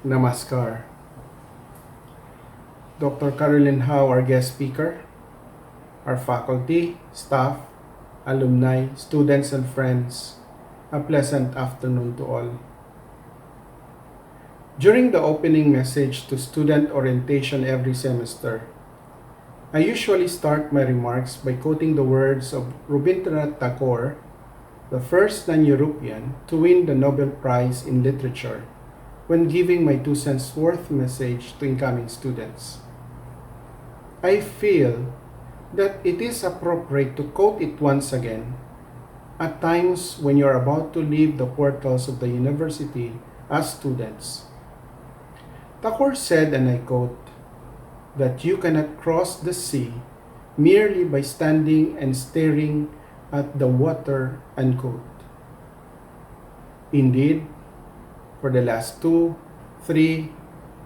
Namaskar. Dr. Carolyn Howe, our guest speaker, our faculty, staff, alumni, students, and friends, a pleasant afternoon to all. During the opening message to student orientation every semester, I usually start my remarks by quoting the words of Rabindranath Tagore, the first non-European to win the Nobel Prize in Literature, when giving my 2 cents worth message to incoming students. I feel that it is appropriate to quote it once again at times when you are about to leave the portals of the university as students. Tagore said, and I quote, that you cannot cross the sea merely by standing and staring at the water, unquote. Indeed, for the last 2, 3,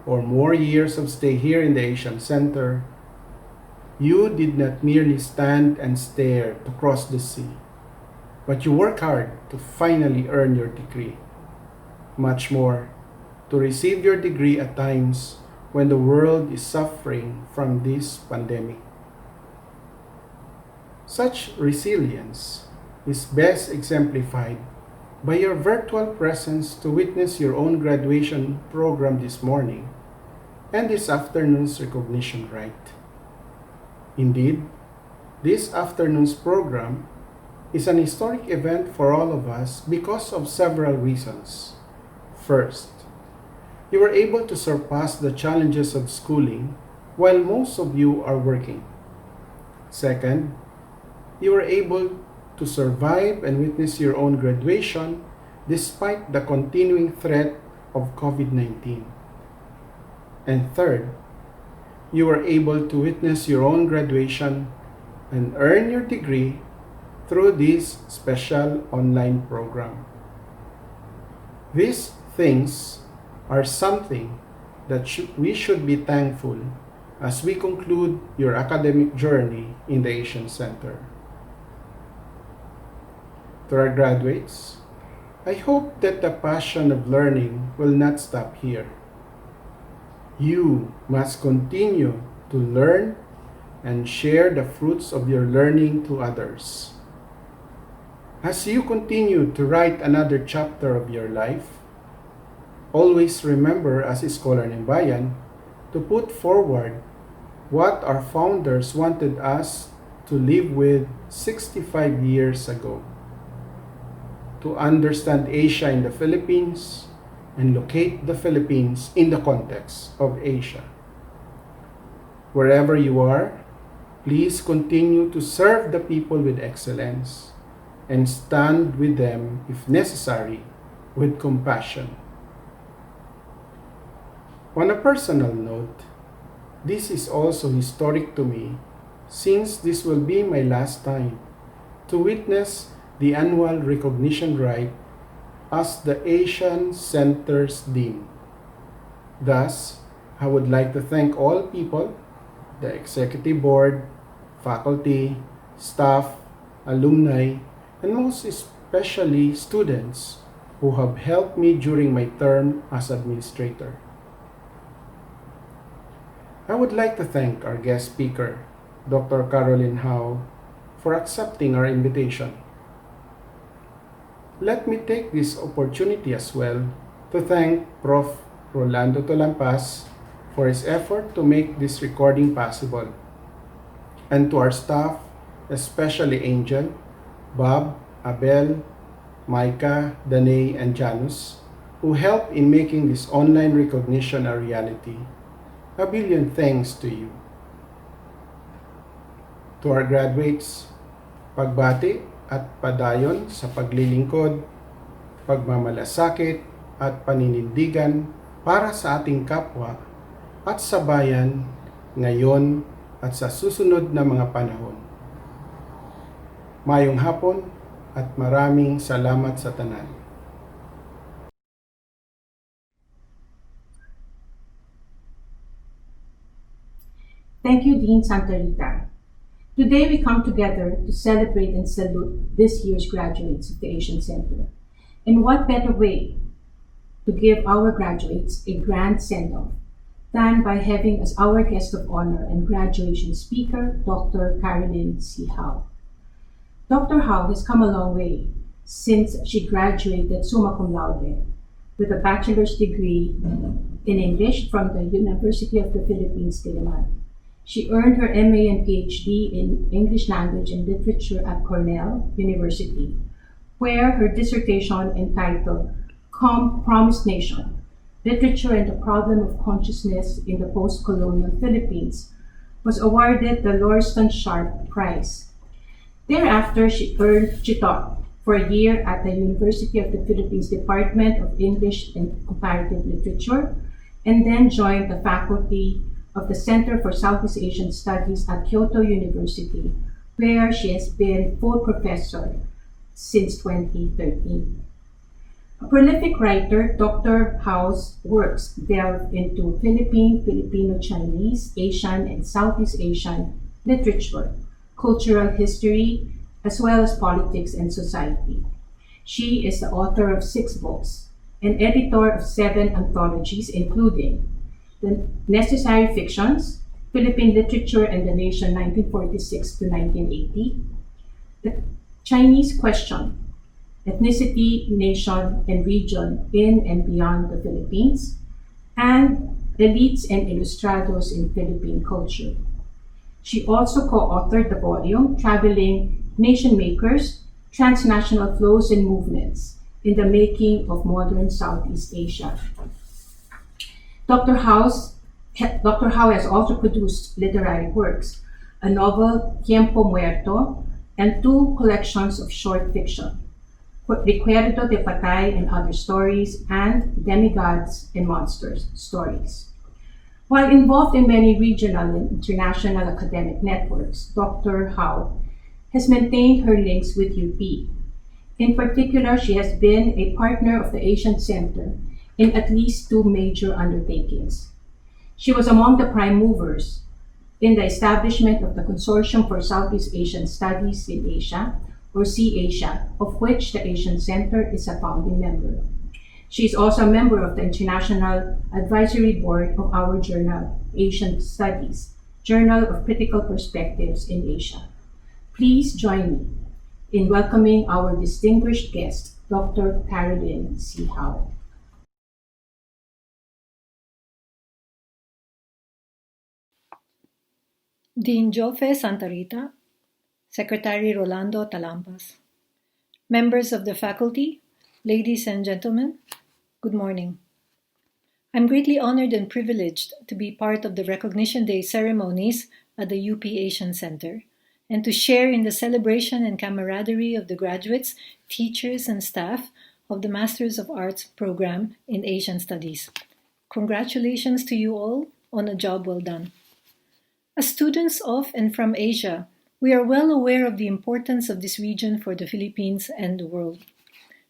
or more years of stay here in the Asian Center, you did not merely stand and stare to cross the sea, but you work hard to finally earn your degree. Much more, to receive your degree at times when the world is suffering from this pandemic. Such resilience is best exemplified by your virtual presence to witness your own graduation program this morning and this afternoon's recognition rite. Indeed, this afternoon's program is an historic event for all of us because of several reasons. First, you were able to surpass the challenges of schooling while most of you are working. Second, you were able to survive and witness your own graduation despite the continuing threat of COVID-19. And third, you were able to witness your own graduation and earn your degree through this special online program. These things are something that we should be thankful as we conclude your academic journey in the Asian Center. To our graduates, I hope that the passion of learning will not stop here. You must continue to learn and share the fruits of your learning to others. As you continue to write another chapter of your life, always remember as a scholar ng bayan to put forward what our founders wanted us to live with 65 years ago. To understand Asia in the Philippines and locate the Philippines in the context of Asia. Wherever you are, please continue to serve the people with excellence and stand with them, if necessary, with compassion. On a personal note, this is also historic to me since this will be my last time to witness the annual recognition rite as the Asian Center's Dean. Thus, I would like to thank all people, the executive board, faculty, staff, alumni, and most especially students who have helped me during my term as administrator. I would like to thank our guest speaker, Dr. Carolyn Howe, for accepting our invitation. Let me take this opportunity as well to thank Prof. Rolando Tolampas for his effort to make this recording possible, and to our staff, especially Angel, Bob, Abel, Micah, Danae, and Janus, who helped in making this online recognition a reality. A billion thanks to you. To our graduates, pagbati at padayon sa paglilingkod, pagmamalasakit at paninindigan para sa ating kapwa at sa bayan ngayon at sa susunod na mga panahon. Mayong hapon at maraming salamat sa tanan. Thank you, Dean Santa Rita. Today we come together to celebrate and salute this year's graduates of the Asian Center. And what better way to give our graduates a grand send-off than by having as our guest of honor and graduation speaker Dr. Carolyn C. Howe. Dr. Howe has come a long way since she graduated summa cum laude with a bachelor's degree in English from the University of the Philippines, Diliman. She earned her MA and PhD in English Language and Literature at Cornell University, where her dissertation entitled Promised Nation, Literature and the Problem of Consciousness in the Post-Colonial Philippines was awarded the Lauriston Sharp Prize. Thereafter, she taught for a year at the University of the Philippines Department of English and Comparative Literature, and then joined the faculty of the Center for Southeast Asian Studies at Kyoto University, where she has been full professor since 2013. A prolific writer, Dr. Howe's works delve into Philippine, Filipino-Chinese, Asian, and Southeast Asian literature, cultural history, as well as politics and society. She is the author of 6 books, and editor of 7 anthologies, including The Necessary Fictions, Philippine Literature and the Nation 1946 to 1980, The Chinese Question, Ethnicity, Nation, and Region in and Beyond the Philippines, and Elites and Ilustrados in Philippine Culture. She also co-authored the volume Traveling Nation Makers, Transnational Flows and Movements in the Making of Modern Southeast Asia. Dr. Howe has also produced literary works, a novel, Tiempo Muerto, and 2 collections of short fiction, Recuerdo de Patay and Other Stories, and Demigods and Monsters Stories. While involved in many regional and international academic networks, Dr. Howe has maintained her links with UP. In particular, she has been a partner of the Asian Center in at least 2 major undertakings. She was among the prime movers in the establishment of the Consortium for Southeast Asian Studies in Asia, or C-Asia, of which the Asian Center is a founding member. She is also a member of the International Advisory Board of our journal, Asian Studies, Journal of Critical Perspectives in Asia. Please join me in welcoming our distinguished guest, Dr. Carolyn C. Howe. Dean Jofe Santa Rita, Secretary Rolando Talampas, members of the faculty, ladies and gentlemen, good morning. I'm greatly honored and privileged to be part of the Recognition Day ceremonies at the UP Asian Center and to share in the celebration and camaraderie of the graduates, teachers, and staff of the Masters of Arts program in Asian Studies. Congratulations to you all on a job well done. As students of and from Asia, we are well aware of the importance of this region for the Philippines and the world.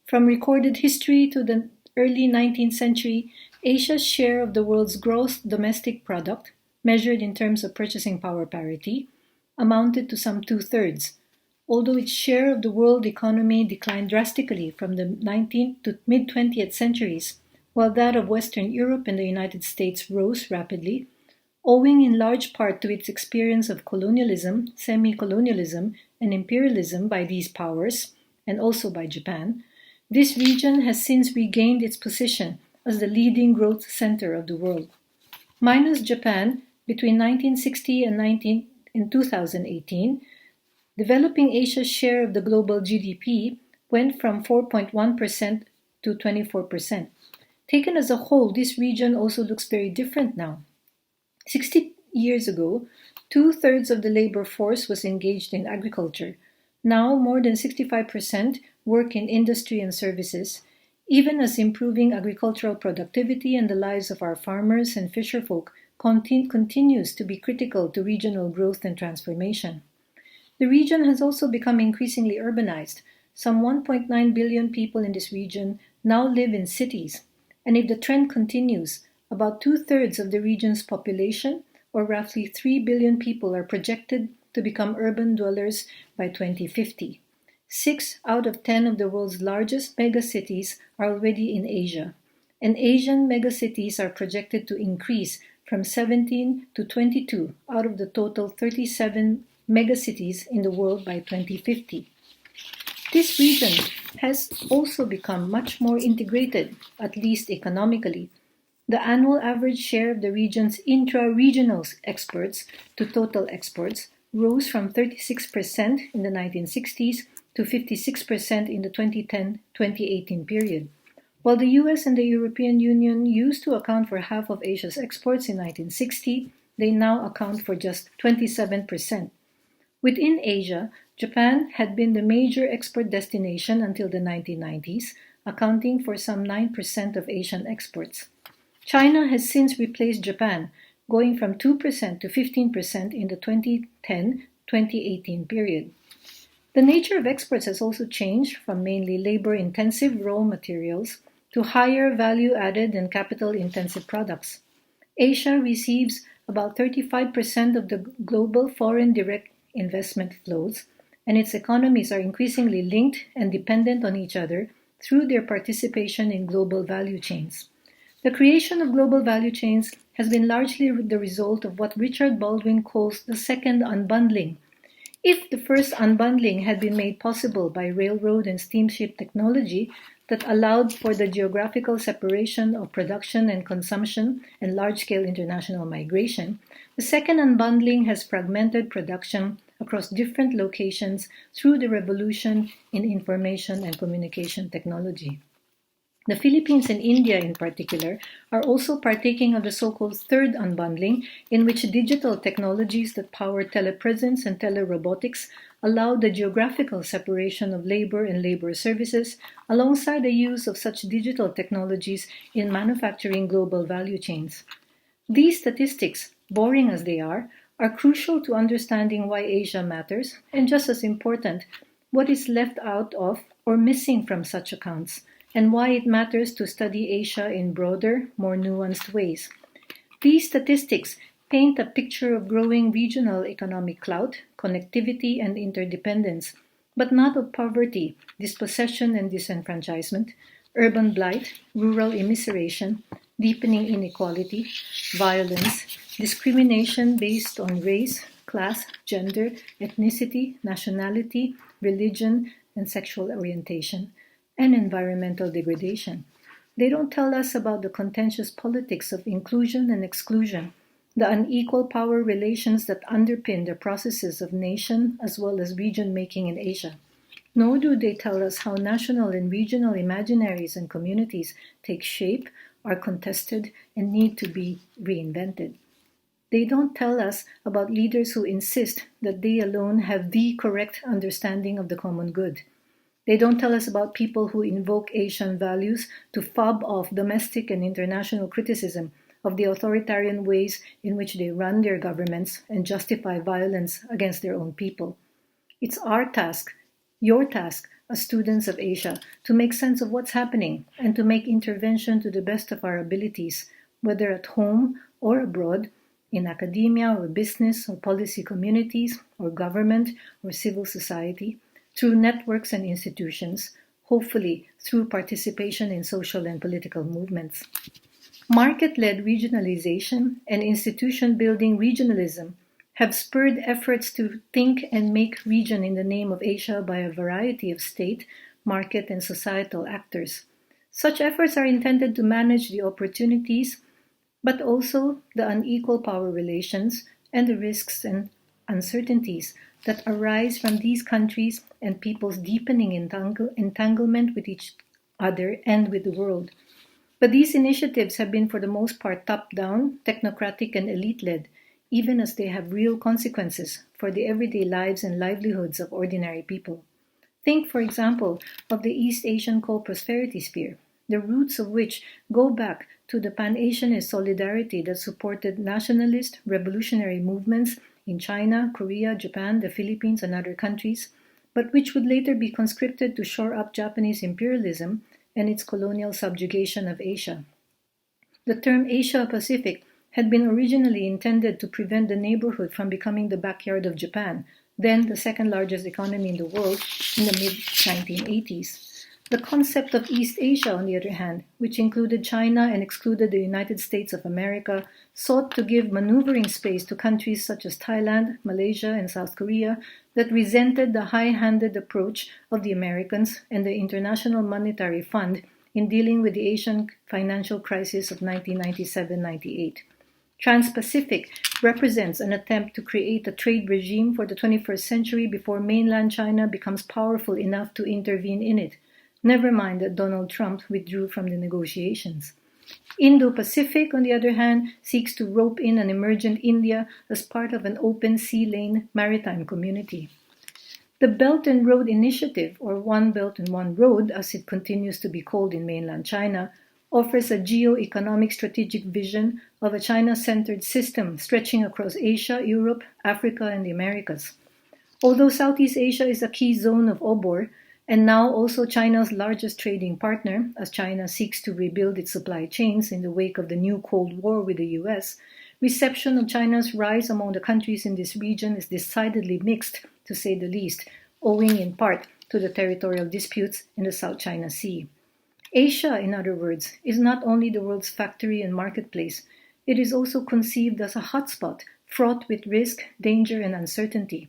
From recorded history to the early 19th century, Asia's share of the world's gross domestic product, measured in terms of purchasing power parity, amounted to some 2/3, although its share of the world economy declined drastically from the 19th to mid-20th centuries, while that of Western Europe and the United States rose rapidly, owing in large part to its experience of colonialism, semi-colonialism, and imperialism by these powers, and also by Japan. This region has since regained its position as the leading growth center of the world. Minus Japan, between 1960 and 2018, developing Asia's share of the global GDP went from 4.1% to 24%. Taken as a whole, this region also looks very different now. 60 years ago, 2/3 of the labor force was engaged in agriculture. Now, more than 65% work in industry and services, even as improving agricultural productivity and the lives of our farmers and fisherfolk continues to be critical to regional growth and transformation. The region has also become increasingly urbanized. Some 1.9 billion people in this region now live in cities, and if the trend continues, about 2/3 of the region's population, or roughly 3 billion people, are projected to become urban dwellers by 2050. 6 out of 10 of the world's largest megacities are already in Asia. and Asian megacities are projected to increase from 17 to 22 out of the total 37 megacities in the world by 2050. This region has also become much more integrated, at least economically. The annual average share of the region's intra-regional exports to total exports rose from 36% in the 1960s to 56% in the 2010-2018 period. While the US and the European Union used to account for half of Asia's exports in 1960, they now account for just 27%. Within Asia, Japan had been the major export destination until the 1990s, accounting for some 9% of Asian exports. China has since replaced Japan, going from 2% to 15% in the 2010-2018 period. The nature of exports has also changed from mainly labor-intensive raw materials to higher value-added and capital-intensive products. Asia receives about 35% of the global foreign direct investment flows, and its economies are increasingly linked and dependent on each other through their participation in global value chains. The creation of global value chains has been largely the result of what Richard Baldwin calls the second unbundling. If the first unbundling had been made possible by railroad and steamship technology that allowed for the geographical separation of production and consumption and large-scale international migration, the second unbundling has fragmented production across different locations through the revolution in information and communication technology. The Philippines and India in particular are also partaking of the so-called third unbundling, in which digital technologies that power telepresence and telerobotics allow the geographical separation of labor and labor services alongside the use of such digital technologies in manufacturing global value chains. These statistics, boring as they are crucial to understanding why Asia matters, and just as important, what is left out of or missing from such accounts, and why it matters to study Asia in broader, more nuanced ways. These statistics paint a picture of growing regional economic clout, connectivity, and interdependence, but not of poverty, dispossession and disenfranchisement, urban blight, rural immiseration, deepening inequality, violence, discrimination based on race, class, gender, ethnicity, nationality, religion, and sexual orientation, and environmental degradation. They don't tell us about the contentious politics of inclusion and exclusion, the unequal power relations that underpin the processes of nation as well as region making in Asia. Nor do they tell us how national and regional imaginaries and communities take shape, are contested, and need to be reinvented. They don't tell us about leaders who insist that they alone have the correct understanding of the common good. They don't tell us about people who invoke Asian values to fob off domestic and international criticism of the authoritarian ways in which they run their governments and justify violence against their own people. It's our task, your task, as students of Asia, to make sense of what's happening and to make intervention to the best of our abilities, whether at home or abroad, in academia or business or policy communities or government or civil society, through networks and institutions, hopefully through participation in social and political movements. Market-led regionalization and institution-building regionalism have spurred efforts to think and make region in the name of Asia by a variety of state, market, and societal actors. Such efforts are intended to manage the opportunities, but also the unequal power relations and the risks and uncertainties that arise from these countries and people's deepening entanglement with each other and with the world. But these initiatives have been for the most part top-down, technocratic, and elite-led, even as they have real consequences for the everyday lives and livelihoods of ordinary people. Think, for example, of the East Asian co-prosperity sphere, the roots of which go back to the Pan-Asianist solidarity that supported nationalist, revolutionary movements in China, Korea, Japan, the Philippines, and other countries, but which would later be conscripted to shore up Japanese imperialism and its colonial subjugation of Asia. The term Asia-Pacific had been originally intended to prevent the neighborhood from becoming the backyard of Japan, then the second largest economy in the world, in the mid-1980s. The concept of East Asia, on the other hand, which included China and excluded the United States of America, sought to give maneuvering space to countries such as Thailand, Malaysia, and South Korea that resented the high-handed approach of the Americans and the International Monetary Fund in dealing with the Asian financial crisis of 1997-98. Trans-Pacific represents an attempt to create a trade regime for the 21st century before mainland China becomes powerful enough to intervene in it. Never mind that Donald Trump withdrew from the negotiations. Indo-Pacific, on the other hand, seeks to rope in an emergent India as part of an open sea lane maritime community. The Belt and Road Initiative, or One Belt and One Road, as it continues to be called in mainland China, offers a geo-economic strategic vision of a China-centered system stretching across Asia, Europe, Africa, and the Americas. Although Southeast Asia is a key zone of OBOR, and now also China's largest trading partner, as China seeks to rebuild its supply chains in the wake of the new Cold War with the US, reception of China's rise among the countries in this region is decidedly mixed, to say the least, owing in part to the territorial disputes in the South China Sea. Asia, in other words, is not only the world's factory and marketplace, it is also conceived as a hotspot fraught with risk, danger, and uncertainty.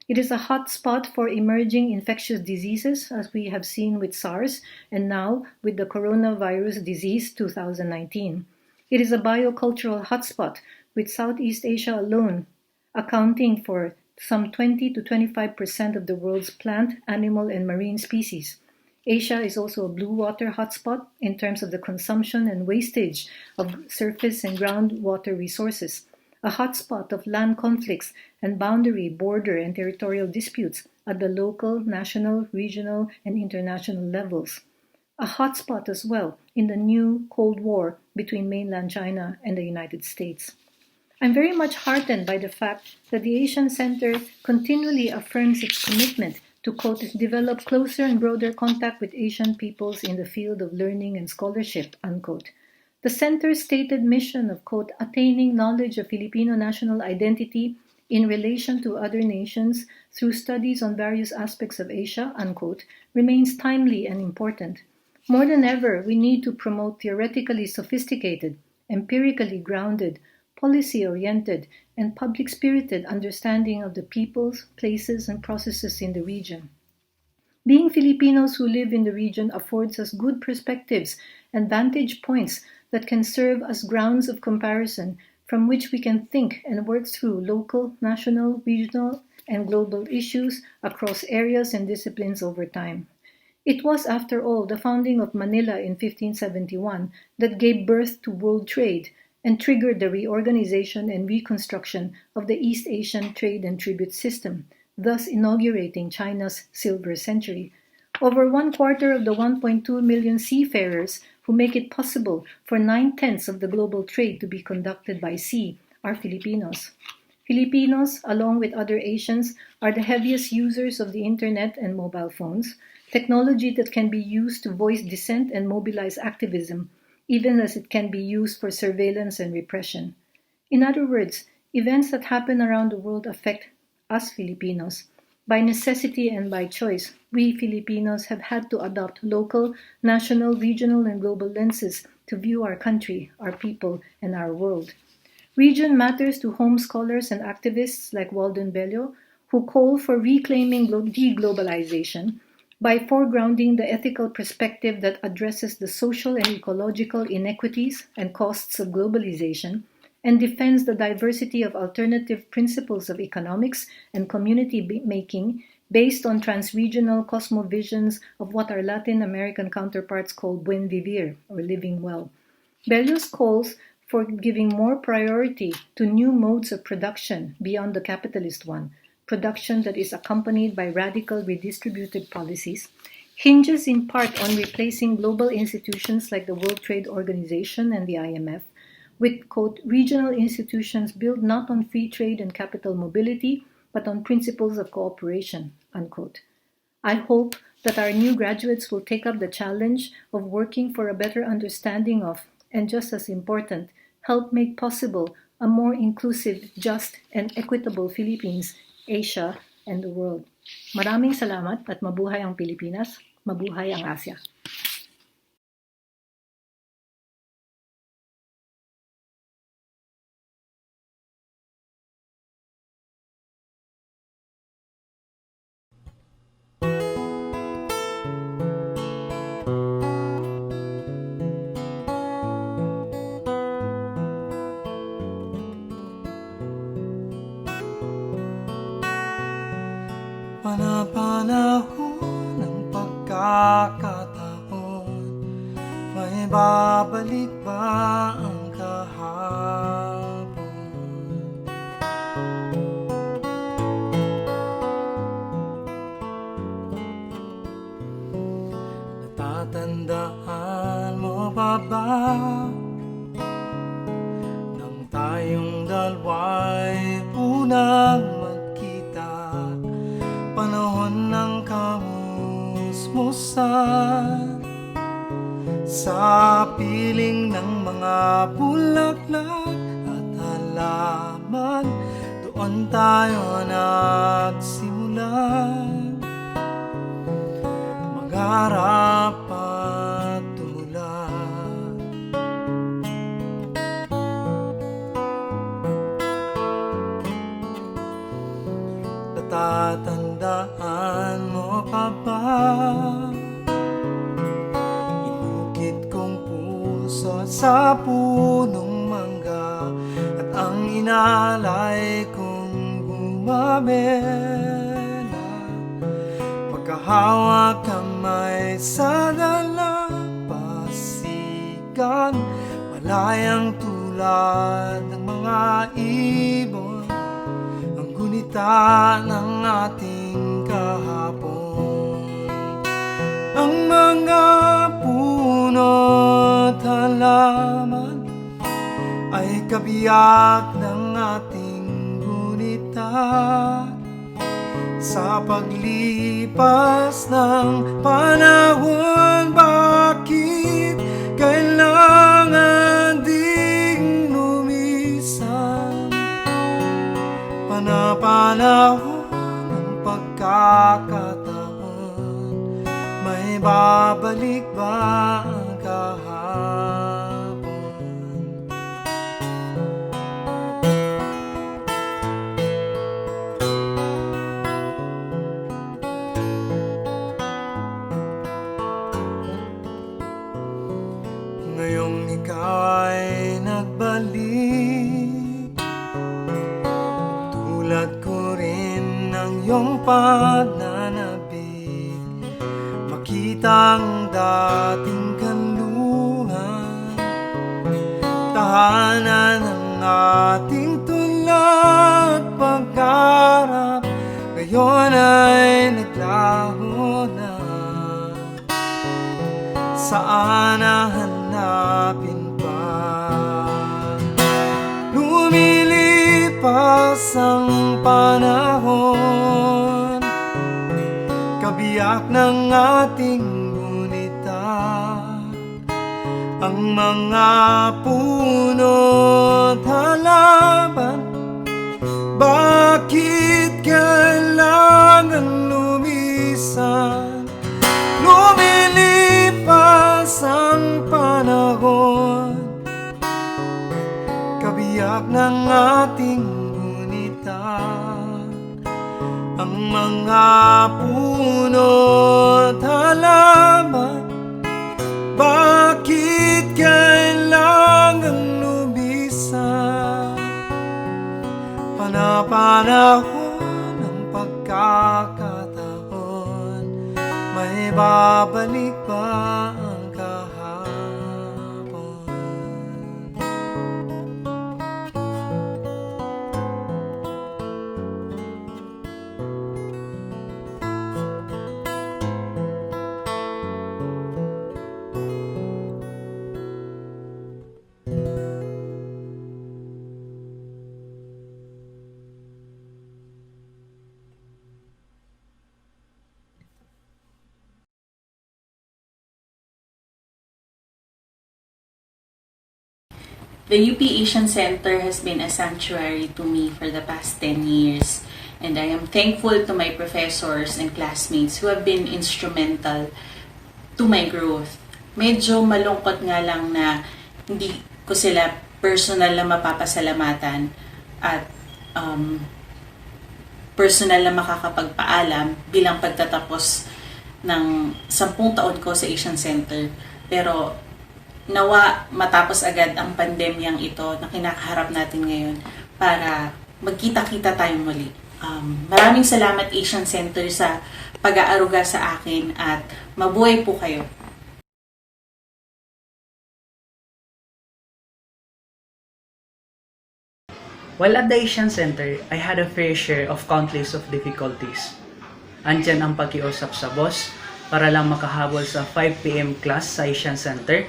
It is a hotspot for emerging infectious diseases, as we have seen with SARS and now with the coronavirus disease 2019. It is a biocultural hotspot, with Southeast Asia alone accounting for some 20 to 25% of the world's plant, animal, and marine species. Asia is also a blue water hotspot in terms of the consumption and wastage of surface and groundwater resources, a hotspot of land conflicts and boundary, border, and territorial disputes at the local, national, regional, and international levels. A hotspot as well in the new Cold War between mainland China and the United States. I'm very much heartened by the fact that the Asian Center continually affirms its commitment to, quote, develop closer and broader contact with Asian peoples in the field of learning and scholarship, unquote. The Center's stated mission of, quote, attaining knowledge of Filipino national identity in relation to other nations through studies on various aspects of Asia, unquote, remains timely and important. More than ever, we need to promote theoretically sophisticated, empirically grounded, policy-oriented, and public-spirited understanding of the peoples, places, and processes in the region. Being Filipinos who live in the region affords us good perspectives and vantage points that can serve as grounds of comparison from which we can think and work through local, national, regional, and global issues across areas and disciplines over time. It was, after all, the founding of Manila in 1571 that gave birth to world trade and triggered the reorganization and reconstruction of the East Asian trade and tribute system, thus inaugurating China's silver century. Over 1/4 of the 1.2 million seafarers who make it possible for 9/10 of the global trade to be conducted by sea are Filipinos. Filipinos, along with other Asians, are the heaviest users of the internet and mobile phones, technology that can be used to voice dissent and mobilize activism, even as it can be used for surveillance and repression. In other words, events that happen around the world affect us Filipinos. By necessity and by choice, we Filipinos have had to adopt local, national, regional, and global lenses to view our country, our people, and our world. Region matters to home scholars and activists like Walden Bello, who call for reclaiming deglobalization by foregrounding the ethical perspective that addresses the social and ecological inequities and costs of globalization, and defends the diversity of alternative principles of economics and community making based on transregional cosmovisions of what our Latin American counterparts call buen vivir, or living well. Bello's calls for giving more priority to new modes of production beyond the capitalist one, production that is accompanied by radical redistributive policies, hinges in part on replacing global institutions like the World Trade Organization and the IMF with, quote, regional institutions built not on free trade and capital mobility, but on principles of cooperation, unquote. I hope that our new graduates will take up the challenge of working for a better understanding of, and just as important, help make possible a more inclusive, just, and equitable Philippines, Asia, and the world. Maraming salamat at mabuhay ang Pilipinas, mabuhay ang Asya. Panapanahon ng pagkakataon, may babalik ba ang kahapon? Natatandaan mo pa ba nang tayong dalawa'y unang magkita? Panahon ng kamusmusan sa piling ng mga bulaklak at halaman, doon tayo nagsimula magharap at tumulad. Natatandaan mo pa ba? Inukit kong puso sa punong mangga at ang inalay kong gumamela, pagkahawak kamay sa dalampasigan, malayang tulad ng mga ibon, ang gunita ng ating kahapon. Ang mga puno't halaman ay kabiyak ng ating gunita. Sa paglipas ng panahon, bakit kailangan ding lumisan? Panapanahon ng pagkakataon, may babalik ba ang kahapon? Ngayong ikaw ay nagbalik, tulad ko rin ng iyong pananabik, makita ang dating kanlungan, tahanan ng ating tula at pagkarap, ngayon ay naglaho na. Saan hanapin pa? Lumilipas ang panahon, kabiyak ng ating gunita, ang mga puno't halaman, bakit kailangan lumisan? Lumilipas ang panahon, kabiyak ng ating gunita, ang mga puno't halaman, bakit kailangan lumisan? Panapanahon ng pagkakataon, may babalik ba ang kahapon? The UP Asian Center has been a sanctuary to me for the past 10 years. And I am thankful to my professors and classmates who have been instrumental to my growth. Medyo malungkot nga lang na hindi ko sila personal na mapapasalamatan at personal na makakapagpaalam bilang pagtatapos ng 10 taon ko sa Asian Center. Pero nawa matapos agad ang pandemyang ito na kinakaharap natin ngayon para magkita-kita tayo muli. Maraming salamat Asian Center sa pag-aaruga sa akin at mabuhay po kayo. While at the Asian Center, I had a fair share of countless of difficulties. Andyan ang pakiusap sa boss para lang makahabol sa 5 p.m. class sa Asian Center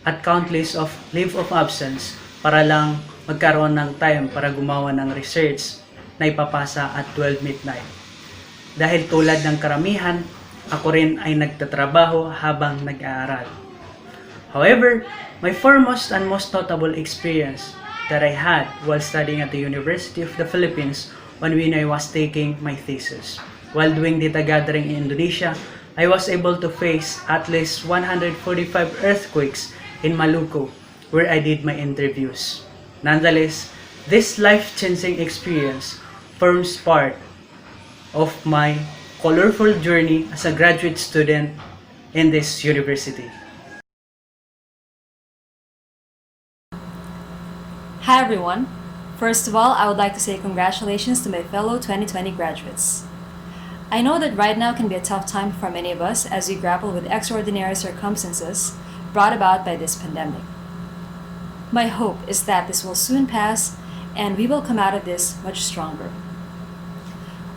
at countless of leave of absence para lang magkaroon ng time para gumawa ng research na ipapasa at 12 midnight. Dahil tulad ng karamihan, ako rin ay nagtatrabaho habang nag-aaral. However, my foremost and most notable experience that I had while studying at the University of the Philippines when I was taking my thesis. While doing data gathering in Indonesia, I was able to face at least 145 earthquakes in Maluku where I did my interviews. Nonetheless, this life-changing experience forms part of my colorful journey as a graduate student in this university. Hi everyone! First of all, I would like to say congratulations to my fellow 2020 graduates. I know that right now can be a tough time for many of us as we grapple with extraordinary circumstances brought about by this pandemic. My hope is that this will soon pass and we will come out of this much stronger.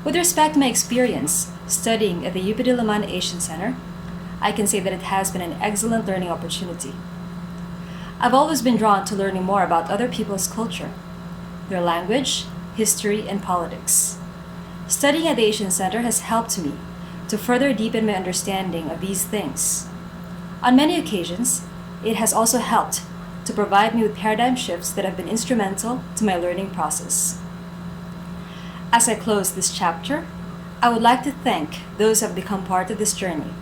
With respect to my experience studying at the UP Diliman Asian Center, I can say that it has been an excellent learning opportunity. I've always been drawn to learning more about other people's culture, their language, history, and politics. Studying at the Asian Center has helped me to further deepen my understanding of these things. On many occasions, it has also helped to provide me with paradigm shifts that have been instrumental to my learning process. As I close this chapter, I would like to thank those who have become part of this journey.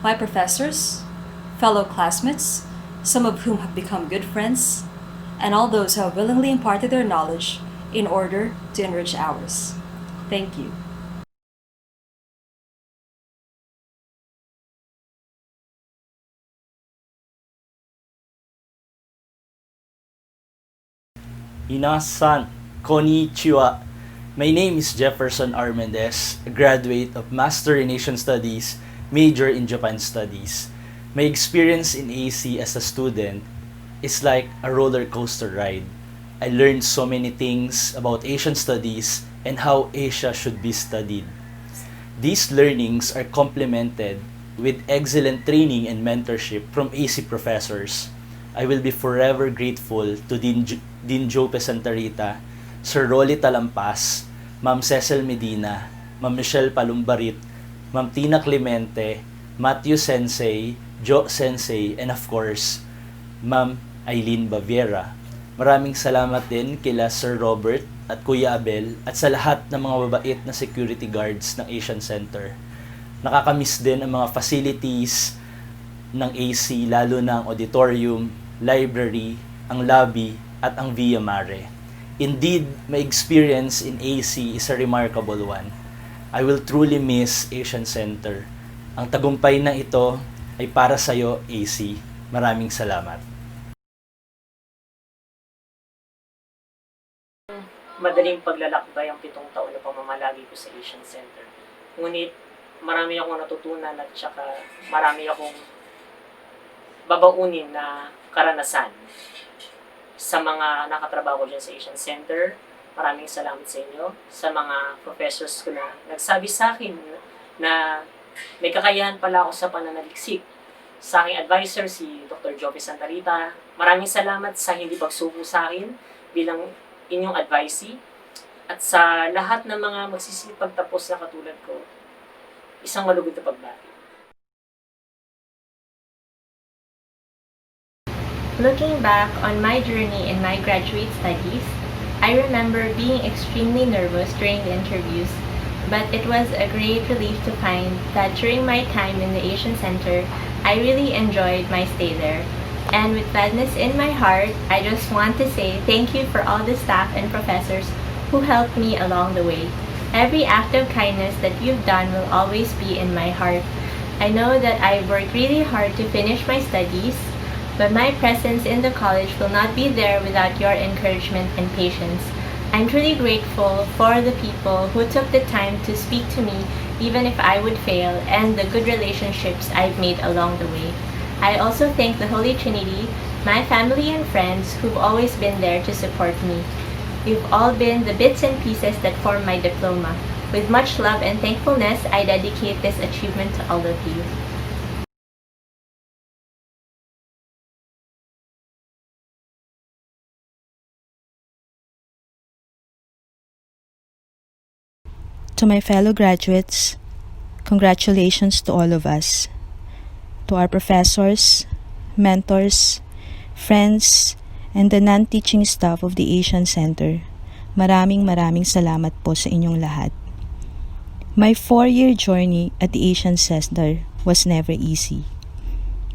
My professors, fellow classmates, some of whom have become good friends, and all those who have willingly imparted their knowledge in order to enrich ours. Thank you. Minasan, konnichiwa. My name is Jefferson R. Mendez, a graduate of Master in Asian Studies, major in Japan Studies. My experience in AC as a student is like a roller coaster ride. I learned so many things about Asian studies and how Asia should be studied. These learnings are complemented with excellent training and mentorship from AC professors. I will be forever grateful to Dean Jope Santa Rita, Sir Rolly Talampas, Ma'am Cecil Medina, Ma'am Michelle Palumbarit, Ma'am Tina Clemente, Matthew Sensei, Jo Sensei, and of course, Ma'am Eileen Baviera. Maraming salamat din kila Sir Robert at Kuya Abel at sa lahat ng mga babait na security guards ng Asian Center. Nakakamiss din ang mga facilities ng AC, lalo na ang auditorium, library, ang lobby, at ang Via Mare. Indeed, my experience in AC is a remarkable one. I will truly miss Asian Center. Ang tagumpay na ito ay para sa iyo, AC. Maraming salamat. Madaling paglalakbay ang 7 taon na pamamalagi ko sa Asian Center. Ngunit marami akong natutunan at saka marami akong babaunin na karanasan. Sa mga nakatrabaho ko dyan sa Asian Center, maraming salamat sa inyo. Sa mga professors ko na nagsabi sa akin na may kakayahan pala ako sa pananaliksik. Sa aking advisor, si Dr. Jope Santa Rita, maraming salamat sa hindi pagsuko sa akin bilang inyong advisee. At sa lahat ng mga magsisipag tapos na katulad ko, isang malugod na pagbati. Looking back on my journey in my graduate studies, I remember being extremely nervous during the interviews, but it was a great relief to find that during my time in the Asian Center, I really enjoyed my stay there. And with gladness in my heart, I just want to say thank you for all the staff and professors who helped me along the way. Every act of kindness that you've done will always be in my heart. I know that I worked really hard to finish my studies, but my presence in the college will not be there without your encouragement and patience. I'm truly grateful for the people who took the time to speak to me even if I would fail, and the good relationships I've made along the way. I also thank the Holy Trinity, my family and friends who've always been there to support me. You've all been the bits and pieces that form my diploma. With much love and thankfulness, I dedicate this achievement to all of you. To my fellow graduates, congratulations to all of us. To our professors, mentors, friends, and the non-teaching staff of the Asian Center, maraming salamat po sa inyong lahat. My 4-year journey at the Asian Center was never easy,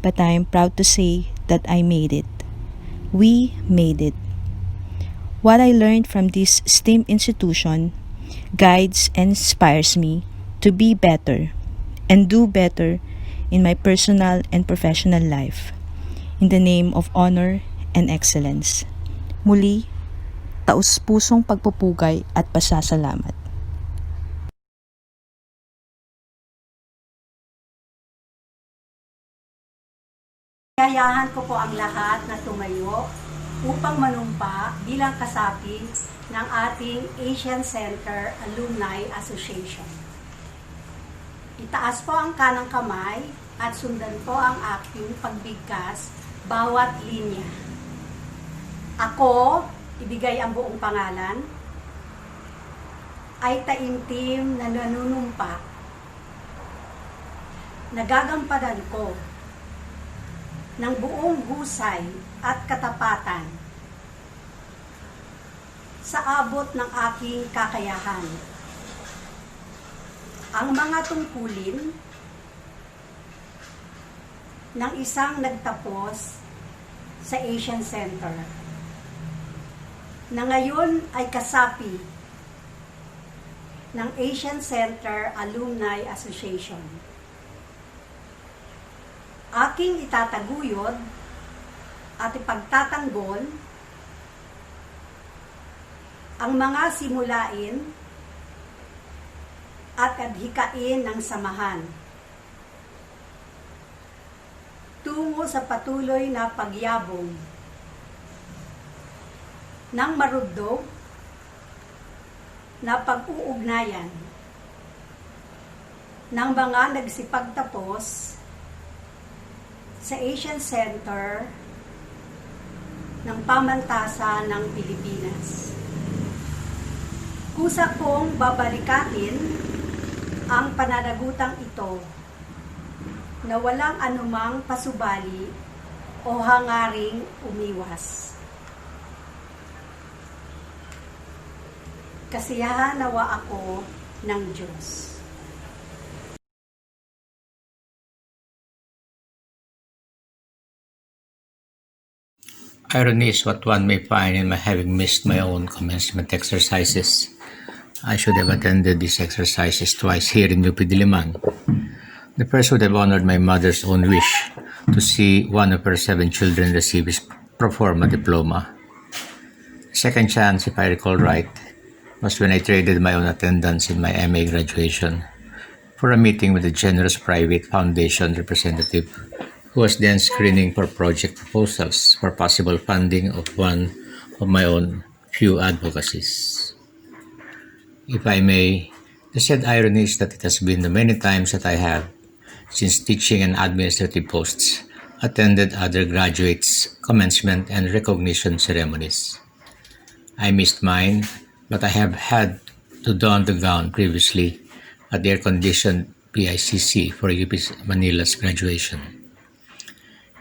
but I am proud to say that I made it. We made it. What I learned from this STEAM institution guides and inspires me to be better and do better in my personal and professional life, in the name of honor and excellence. Muli, taus-pusong pagpupugay at pasasalamat. Yayahan ko po ang lahat na tumayo upang manumpa bilang kasapi ng ating Asian Center Alumni Association. Itaas po ang kanang kamay at sundan po ang aking pagbigkas bawat linya. Ako, ibigay ang buong pangalan, ay taimtim na nanunumpa. Nagagampanan ko ng buong husay at katapatan sa abot ng aking kakayahan. Ang mga tungkulin ng isang nagtapos sa Asian Center na ngayon ay kasapi ng Asian Center Alumni Association. Aking itataguyod at ipagtatanggol ang mga simulain at adhikain ng samahan tungo sa patuloy na pagyabong ng marugdog na pag-uugnayan ng mga nagsipagtapos sa Asian Center ng Pamantasan ng Pilipinas. Kusa kong babalikatin ang pananagutang ito na walang anumang pasubali o hangaring umiwas. Kasiyahan nawa ako ng Diyos. Irony is what one may find in my having missed my own commencement exercises. I should have attended these exercises twice here in UP Diliman. The first would have honored my mother's own wish to see one of her 7 children receive his pro forma diploma. Second chance, if I recall right, was when I traded my own attendance in my MA graduation for a meeting with a generous private foundation representative who was then screening for project proposals for possible funding of one of my own few advocacies. If I may, the said irony is that it has been the many times that I have, since teaching and administrative posts, attended other graduates' commencement and recognition ceremonies. I missed mine, but I have had to don the gown previously at the air-conditioned PICC for UP Manila's graduation.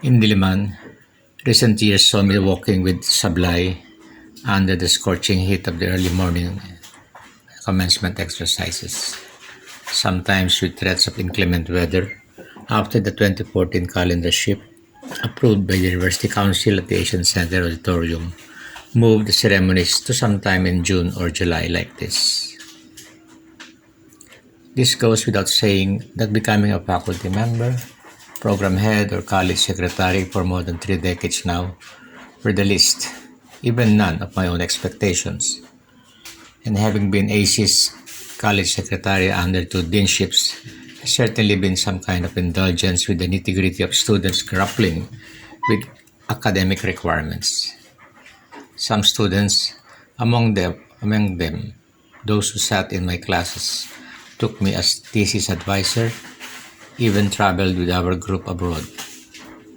In Diliman, recent years saw me walking with sablay under the scorching heat of the early morning commencement exercises, sometimes with threats of inclement weather. After the 2014 calendar shift, approved by the University Council at the Asian Center Auditorium, moved the ceremonies to sometime in June or July like this. This goes without saying that becoming a faculty member, program head, or college secretary for more than 3 decades now were the least, even none of my own expectations. And having been AC's college secretary under 2 deanships has certainly been some kind of indulgence with the nitty-gritty of students grappling with academic requirements. Some students, among them, those who sat in my classes, took me as thesis advisor, even traveled with our group abroad,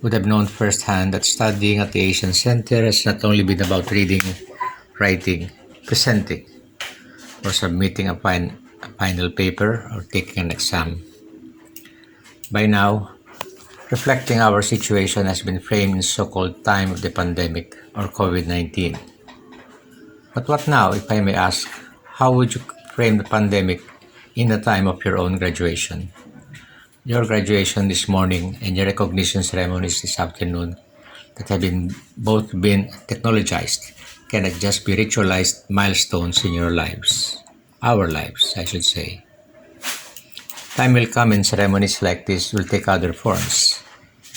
would have known firsthand that studying at the Asian Center has not only been about reading, writing, presenting, or submitting a final paper or taking an exam. By now, reflecting our situation has been framed in so-called time of the pandemic or COVID-19. But what now, if I may ask, how would you frame the pandemic in the time of your own graduation? Your graduation this morning and your recognition ceremonies this afternoon that have been technologized cannot just be ritualized milestones in your lives. Our lives, I should say. Time will come and ceremonies like this will take other forms,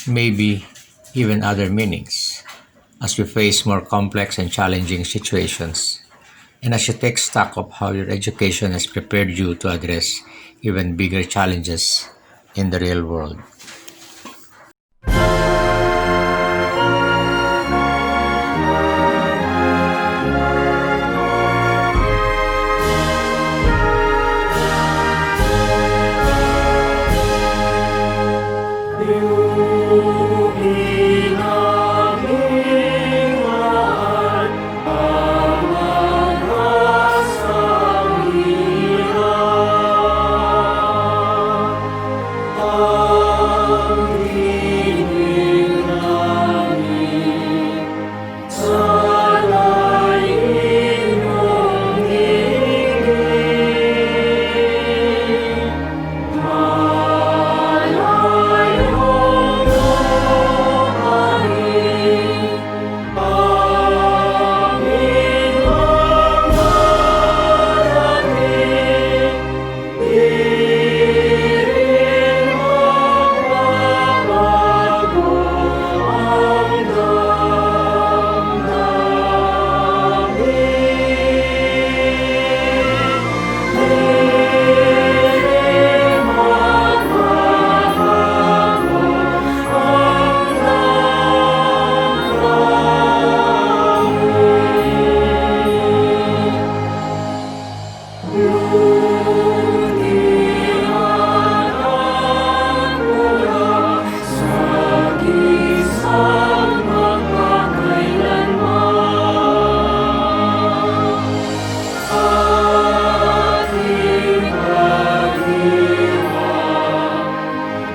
maybe even other meanings, as we face more complex and challenging situations, and as you take stock of how your education has prepared you to address even bigger challenges in the real world.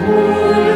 Lord.